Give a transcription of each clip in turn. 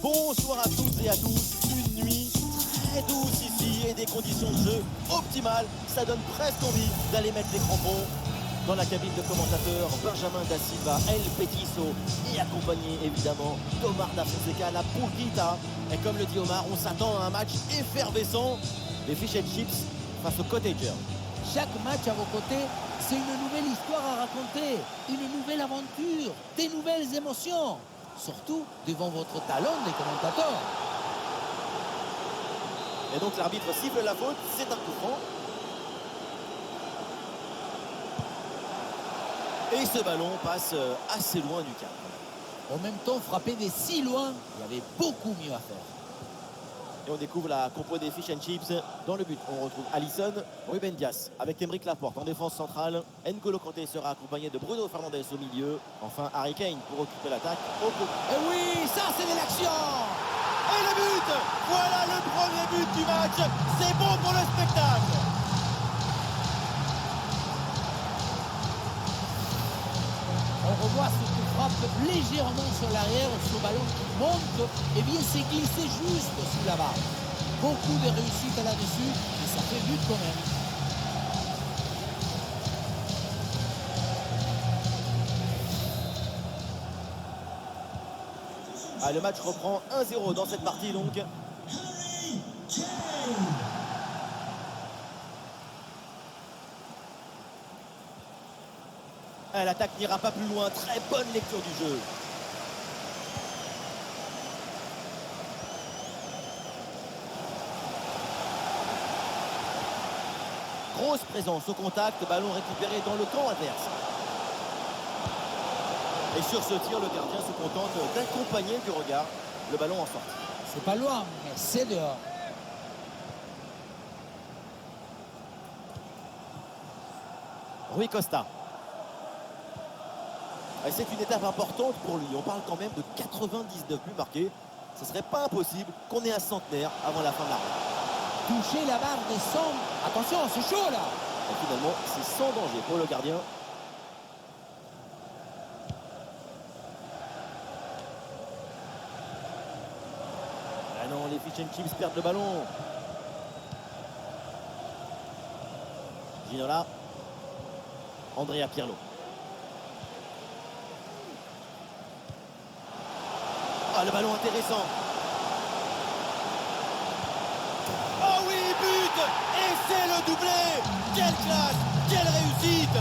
Bonsoir à toutes et à tous, une nuit très douce ici et des conditions de jeu optimales. Ça donne presque envie d'aller mettre les crampons. Dans la cabine de commentateurs, Benjamin da Silva, El Petiso et accompagné évidemment d'Omar da Fonseca, la Pulguita. Et comme le dit Omar, on s'attend à un match effervescent. Les Fish and Chips face aux Cottagers. Chaque match à vos côtés, c'est une nouvelle histoire à raconter, une nouvelle aventure, des nouvelles émotions. Surtout devant votre talon des commentateurs. Et donc l'arbitre siffle la faute, c'est un coup franc. Et ce ballon passe assez loin du cadre. En même temps, frapper des si loin, il y avait beaucoup mieux à faire. Et on découvre la compo des Fish and Chips. Dans le but, on retrouve Alisson, Ruben Dias avec Aymeric Laporte en défense centrale. N'Golo Kanté sera accompagné de Bruno Fernandes au milieu. Enfin, Harry Kane pour occuper l'attaque. Et oui, ça c'est de l'action! Et le but! Voilà le premier but du match. C'est bon pour le spectacle. On revoit ce que frappe légèrement sur l'arrière, ce ballon qui monte et vient s'est glissé juste sous la barre. Beaucoup de réussite là-dessus, mais ça fait but quand même. Ah, le match reprend 1-0 dans cette partie donc. L'attaque n'ira pas plus loin. Très bonne lecture du jeu. Grosse présence au contact. Ballon récupéré dans le camp adverse. Et sur ce tir, le gardien se contente d'accompagner du regard le ballon en sortie. C'est pas loin, mais c'est dehors. Rui Costa. C'est une étape importante pour lui. On parle quand même de 99 buts marqués. Ce serait pas impossible qu'on ait un centenaire avant la fin de la ronde. Toucher la barre des 100. Attention, c'est chaud là. Et finalement, c'est sans danger pour le gardien. Ah non, les Fish and Chips perdent le ballon. Ginola. Andrea Pirlo. Ah, le ballon intéressant. Oh oui, but! Et c'est le doublé! Quelle classe! Quelle réussite!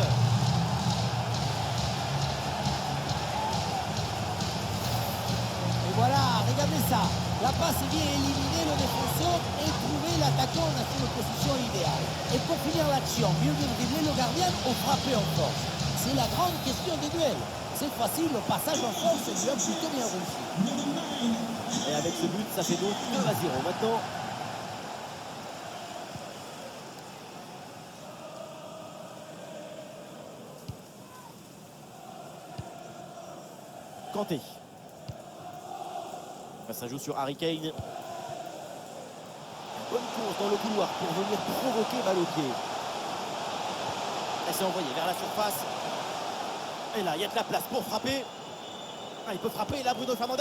Et voilà, regardez ça. La passe vient éliminer le défenseur et trouver l'attaquant dans une position idéale. Et pour finir l'action, mieux que de dribbler le gardien ou frapper en force. C'est la grande question des duels. C'est facile, le passage en force lui a plutôt bien réussi. Et avec ce but, ça fait donc 2-0 maintenant. Kanté. Ça joue sur Harry Kane. Bonne course dans le couloir pour venir provoquer balle au pied. Elle s'est envoyée vers la surface. Et là, il y a de la place pour frapper. Ah, il peut frapper, là, Bruno Fernandes.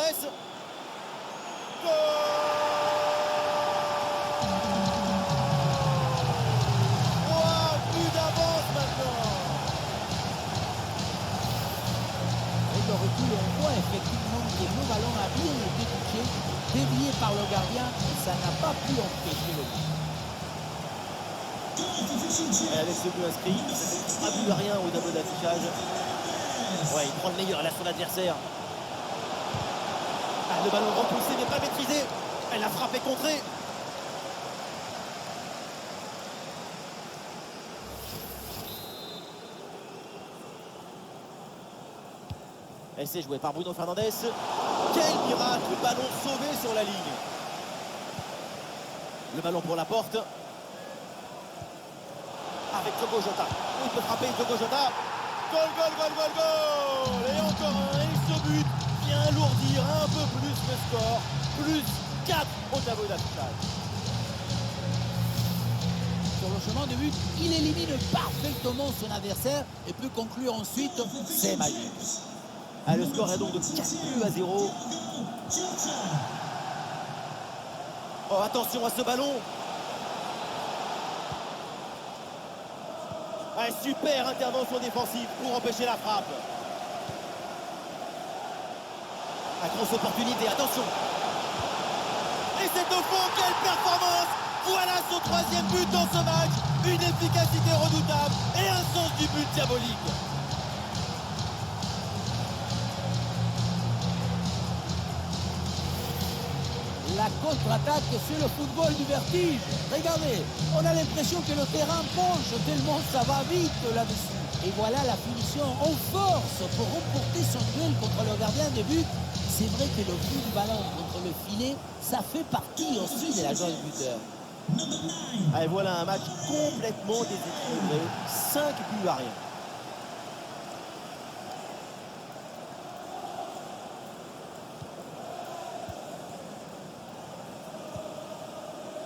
Goal! Wow, plus d'avance maintenant. Et le recul, on voit effectivement que le ballon a bien été touché, dévié par le gardien, et ça n'a pas pu empêcher le but. Et avec ce but inscrit, il n'a vu rien au tableau d'affichage. Ouais, il prend le meilleur là sur l'adversaire. Ah, le ballon repoussé n'est pas maîtrisé. Elle a frappé contrée. Et c'est joué par Bruno Fernandes. Quel miracle! Le ballon sauvé sur la ligne. Le ballon pour la porte. Avec Diogo Jota. Il peut frapper Diogo Jota. Goal, goal, goal, goal, goal! Et encore un. Et ce but vient alourdir un peu plus le score. Plus 4 au tableau d'affichage. Sur le chemin de but, il élimine parfaitement son adversaire et peut conclure ensuite. C'est magique. Ah, le score est donc de 4-0. Oh, attention à ce ballon. Ah, super intervention défensive pour empêcher la frappe. La grosse opportunité, attention. Et c'est au fond, quelle performance! Voilà son 3e but dans ce match. Une efficacité redoutable et un sens du but diabolique. La contre-attaque, c'est le football du vertige. Regardez, on a l'impression que le terrain penche tellement ça va vite là-dessus. Et voilà la finition en force pour remporter son duel contre le gardien de but. C'est vrai que le coup du ballon contre le filet, ça fait partie aussi de la joie du buteur. Et voilà un match complètement déséquilibré. 5 buts à rien.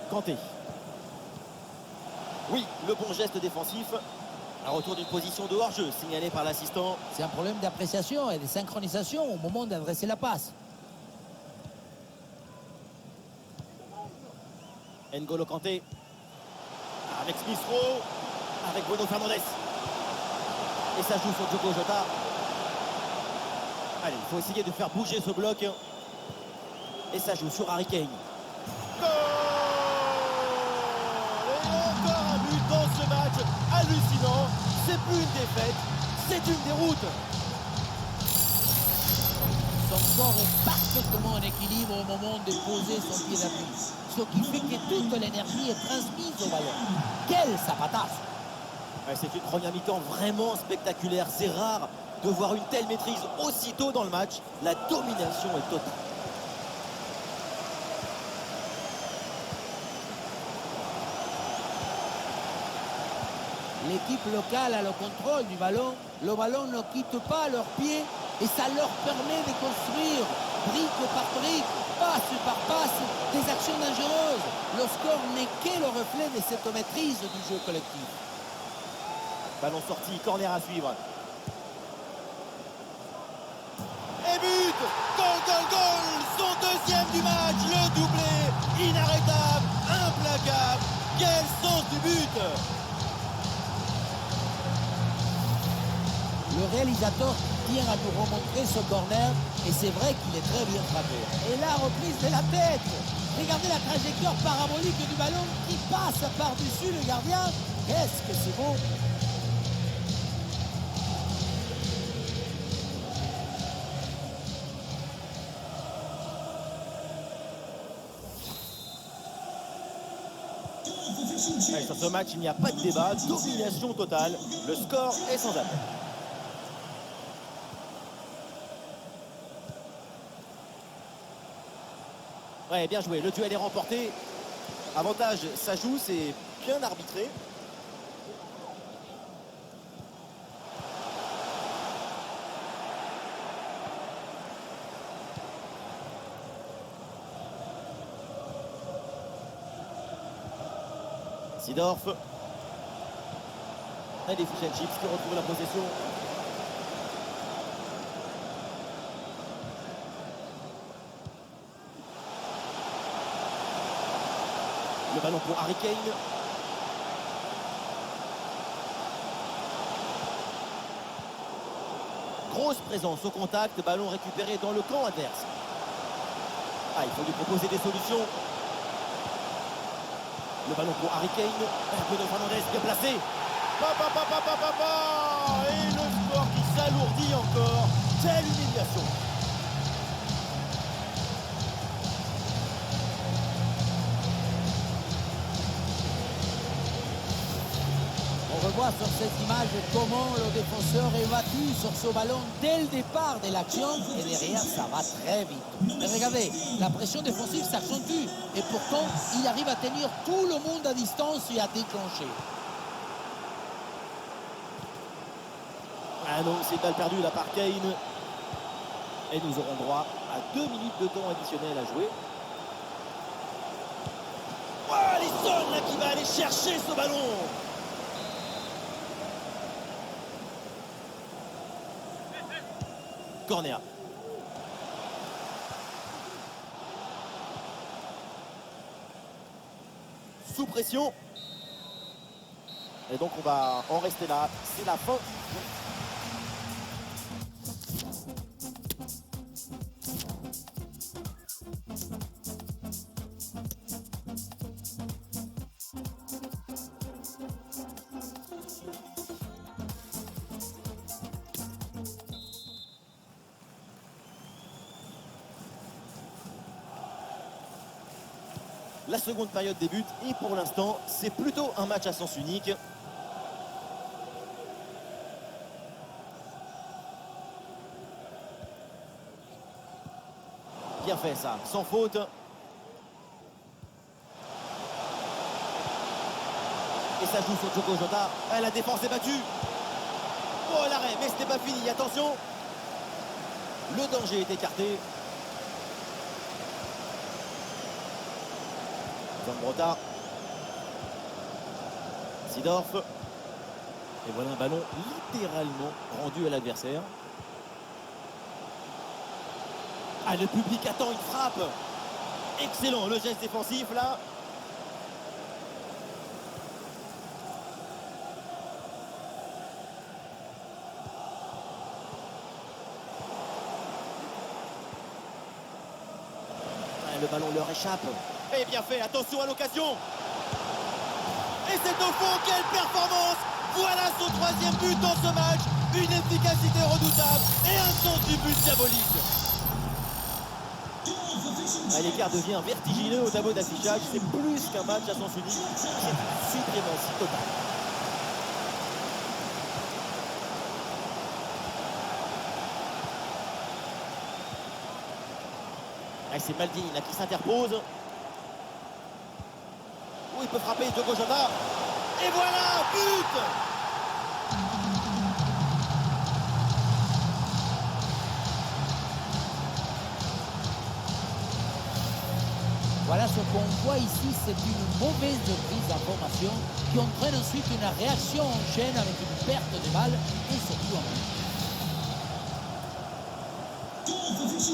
Kanté. Oui, le bon geste défensif. Un retour d'une position de hors-jeu signalé par l'assistant. C'est un problème d'appréciation et de synchronisation au moment d'adresser la passe. N'Golo Kanté. Avec Smith Rowe. Avec Bruno Fernandes. Et ça joue sur Diogo Jota. Allez, il faut essayer de faire bouger ce bloc. Et ça joue sur Harry Kane. Goal! Et encore un but dans ce match hallucinant. C'est plus une défaite, c'est une déroute. Son corps est parfaitement en équilibre au moment de poser son pied d'appui. Ce qui fait que toute l'énergie est transmise au ballon. Quelle sapatasse! C'est une première mi-temps vraiment spectaculaire. C'est rare de voir une telle maîtrise aussitôt dans le match. La domination est totale. L'équipe locale a le contrôle du ballon. Le ballon ne quitte pas leurs pieds et ça leur permet de construire brique par brique, passe par passe, des actions dangereuses. Le score n'est que le reflet de cette maîtrise du jeu collectif. Ballon sorti, corner à suivre. Et but! Goal, goal, goal! Son 2e du match, le doublé, inarrêtable, implacable. Quel sens du but! Le réalisateur tient à nous remontrer ce corner et c'est vrai qu'il est très bien frappé. Et la reprise de la tête. Regardez la trajectoire parabolique du ballon qui passe par-dessus le gardien. Qu'est-ce que c'est beau! Sur ce match, il n'y a pas de débat, domination totale. Le score est sans appel. Ouais, bien joué, le duel est remporté. Avantage, ça joue, c'est bien arbitré. Sidorf. Et des fish and chips qui retrouvent la possession. Le ballon pour Harry Kane. Grosse présence au contact, ballon récupéré dans le camp adverse. Ah, il faut lui proposer des solutions. Le ballon pour Harry Kane. Bruno Fernandes bien placé. Et le score qui s'alourdit encore. Quelle humiliation. On revoit sur cette image comment le défenseur est battu sur ce ballon dès le départ de l'action et derrière ça va très vite. Mais regardez, la pression défensive s'accentue et pourtant il arrive à tenir tout le monde à distance et à déclencher. Ah non, c'est balle perdue là par Kane. Et nous aurons droit à 2 minutes de temps additionnel à jouer. Oh, Alisson là qui va aller chercher ce ballon. Corner. sous pression. Et donc on va en rester là. C'est la fin. La seconde période débute et pour l'instant, c'est plutôt un match à sens unique. Bien fait ça, sans faute. Et ça joue sur Diogo Jota. La défense est battue. Oh l'arrêt, mais ce n'est pas fini, attention. Le danger est écarté. Zambrotta. Seedorf. Et voilà un ballon littéralement rendu à l'adversaire. Ah, le public attend une frappe. Excellent, le geste défensif là. Ah, le ballon leur échappe. Et bien fait, attention à l'occasion. Et c'est au fond, quelle performance. Voilà son troisième but dans ce match. Une efficacité redoutable et un sens du but diabolique. L'écart devient vertigineux au tableau d'affichage. C'est plus qu'un match à sens unique. C'est une suprématie totale. C'est Maldini là qui s'interpose. Oh, il peut frapper Diogo Jota. Et voilà, but! Voilà ce qu'on voit ici, c'est une mauvaise prise d'information qui entraîne ensuite une réaction en chaîne avec une perte de balle et surtout un but.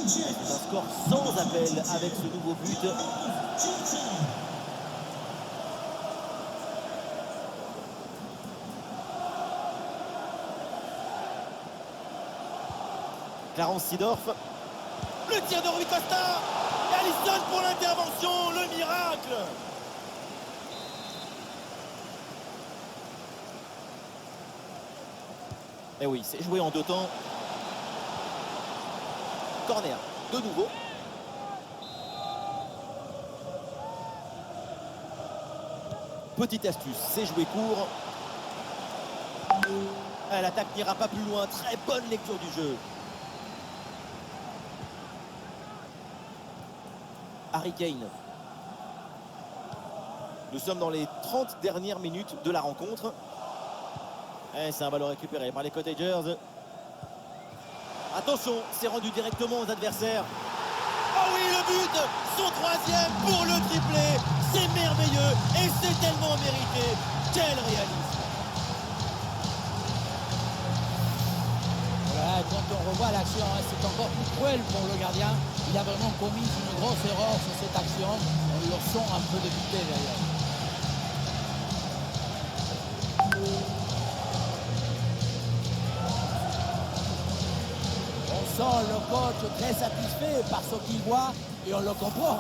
C'est un score sans appel avec ce nouveau but. Clarence Seedorf. Le tir de Rui Costa. Et Alisson pour l'intervention, le miracle. Et oui, c'est joué en deux temps. Corner, de nouveau. Petite astuce, c'est joué court. L'attaque n'ira pas plus loin, très bonne lecture du jeu. Harry Kane. Nous sommes dans les 30 dernières minutes de la rencontre. C'est un ballon récupéré par les Cottagers. Attention, c'est rendu directement aux adversaires. Oh oui, le but, son troisième pour le triplé. C'est merveilleux et c'est tellement mérité. Quel réalisme. Voilà, quand on revoit l'action, c'est encore plus cruel pour le gardien. Il a vraiment commis une grosse erreur sur cette action. On le sent un peu débuté d'ailleurs. On sent le coach très satisfait par ce qu'il voit et on le comprend.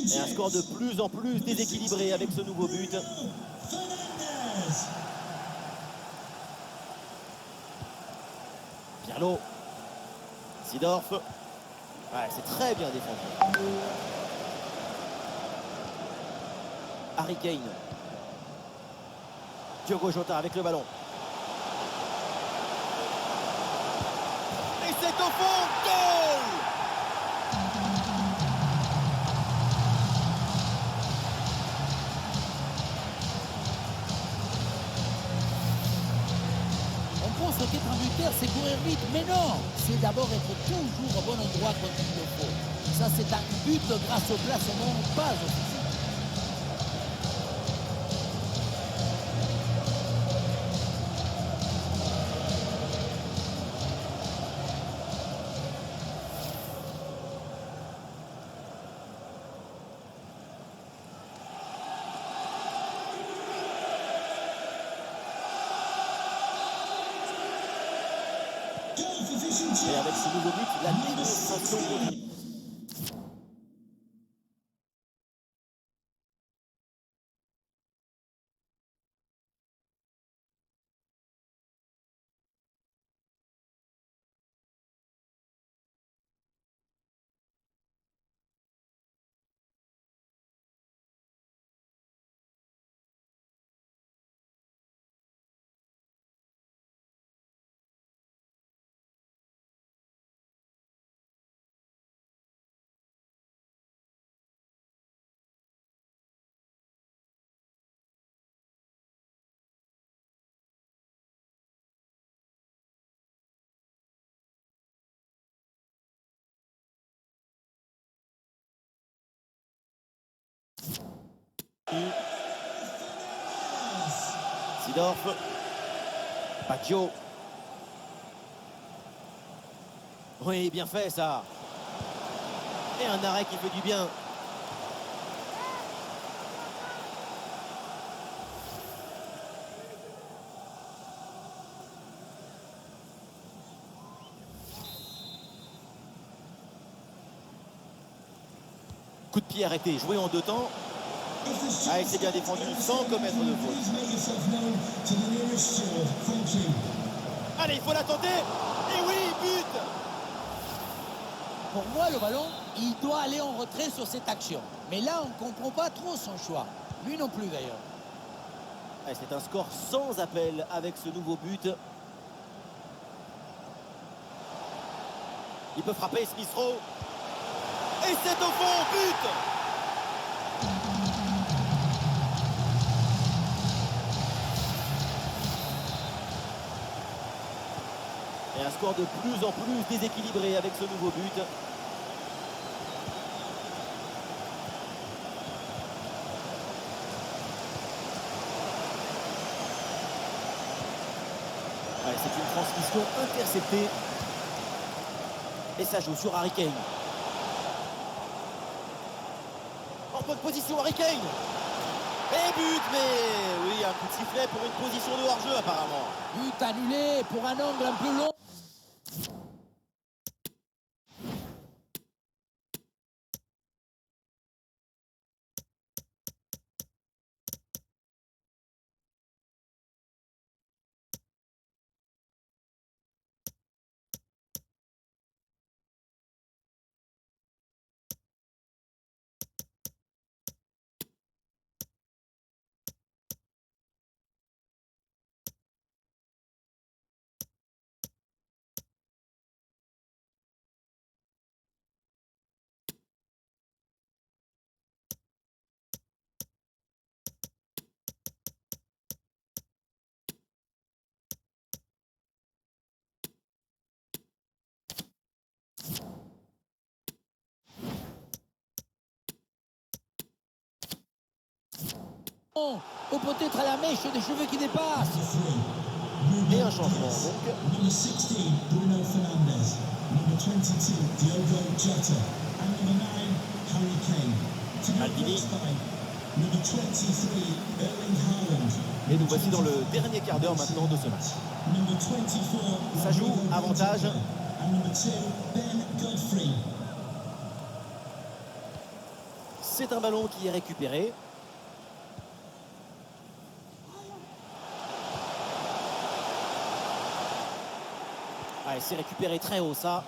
Et un score de plus en plus déséquilibré avec ce nouveau but. Pirlo. Seedorf. Ouais, c'est très bien défendu. Harry Kane. Diogo Jota avec le ballon. Et c'est au fond, goal! On pense qu'être un buteur, c'est courir vite, mais non, c'est d'abord être toujours au bon endroit quand il le faut. Ça, c'est un but grâce au placement, pas au physique. Et avec ce nouveau but, la démonstration continue. Sidorf, Baggio. Oui, bien fait ça. Et un arrêt qui fait du bien. Coup de pied arrêté, joué en deux temps. Ah, il s'est bien défendu sans commettre de faute. Allez, il faut la tenter. Et oui, but. Pour moi, le ballon, il doit aller en retrait sur cette action. Mais là, on ne comprend pas trop son choix. Lui non plus, d'ailleurs. C'est un score sans appel avec ce nouveau but. Il peut frapper Smith Rowe. Et c'est au fond, but. Et un score de plus en plus déséquilibré avec ce nouveau but. C'est une transmission interceptée. Et ça joue sur Harry Kane. En bonne position, Harry Kane. Et but, mais oui, un coup de sifflet pour une position de hors-jeu apparemment. But annulé pour un angle un peu long. Ou peut-être à la mèche des cheveux qui dépassent. Et un changement donc. Number 16, Bruno Fernandes. Number 22, Diogo Jota. And number 9, Harry Kane. To be Maldini. replaced by number 23, Erling Haaland. Et nous voici dans le dernier quart d'heure maintenant de ce match. Number 24, Ça joue, Rodrigo avantage. Bentancur. And number 2, Ben Godfrey. C'est un ballon qui est récupéré. Allez, c'est récupéré très haut ça.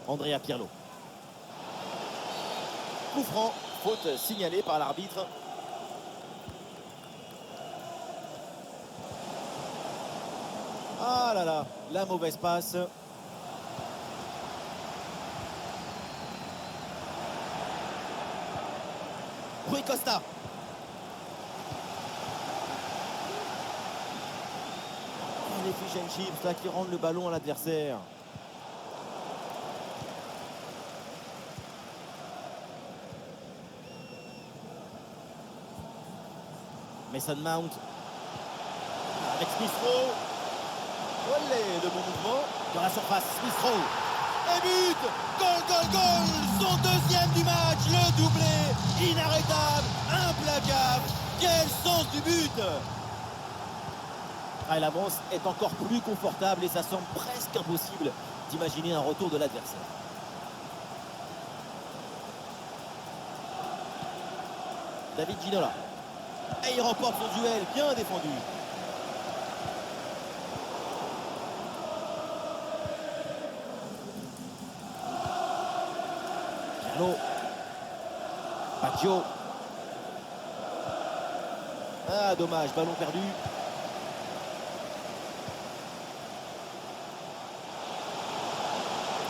Andrea Pirlo. Coup franc, faute signalée par l'arbitre. Ah là là, la mauvaise passe. Rui Costa. Les fish and chips là qui rendent le ballon à l'adversaire. Mason Mount avec Smith Rowe. Olé, de bon mouvement dans la surface. Smith Rowe. Et but! Goal, goal, goal! Son deuxième du match, le doublé, inarrêtable, implacable. Quel sens du but! Ah, l'avance est encore plus confortable et ça semble presque impossible d'imaginer un retour de l'adversaire. David Ginola. Et il remporte son duel, bien défendu. Piano. Baggio. Ah, dommage, ballon perdu.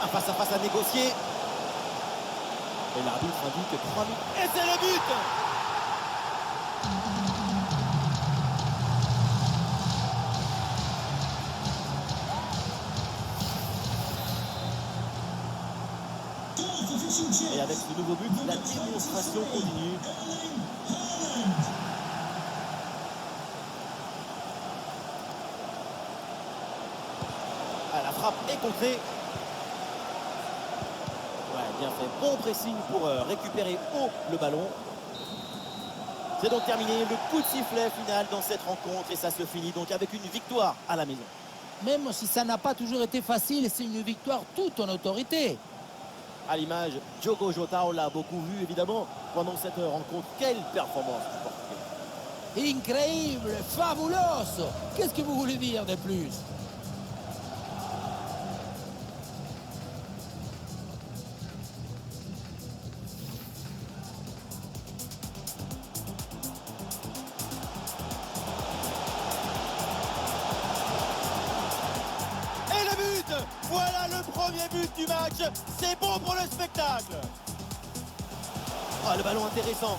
Un face-à-face à négocier. Et l'arbitre indique 3 minutes. Et c'est le but! Et avec ce nouveau but, la démonstration continue. Ah, la frappe est contrée. Ouais, bien fait. Bon pressing pour récupérer haut le ballon. C'est donc terminé. Le coup de sifflet final dans cette rencontre. Et ça se finit donc avec une victoire à la maison. Même si ça n'a pas toujours été facile, c'est une victoire toute en autorité. À l'image, Diogo Jota, on l'a beaucoup vu évidemment pendant cette rencontre. Quelle performance du Portugais. Incroyable, fabuloso. Qu'est-ce que vous voulez dire de plus? Voilà le premier but du match. C'est bon pour le spectacle. Ah, le ballon intéressant.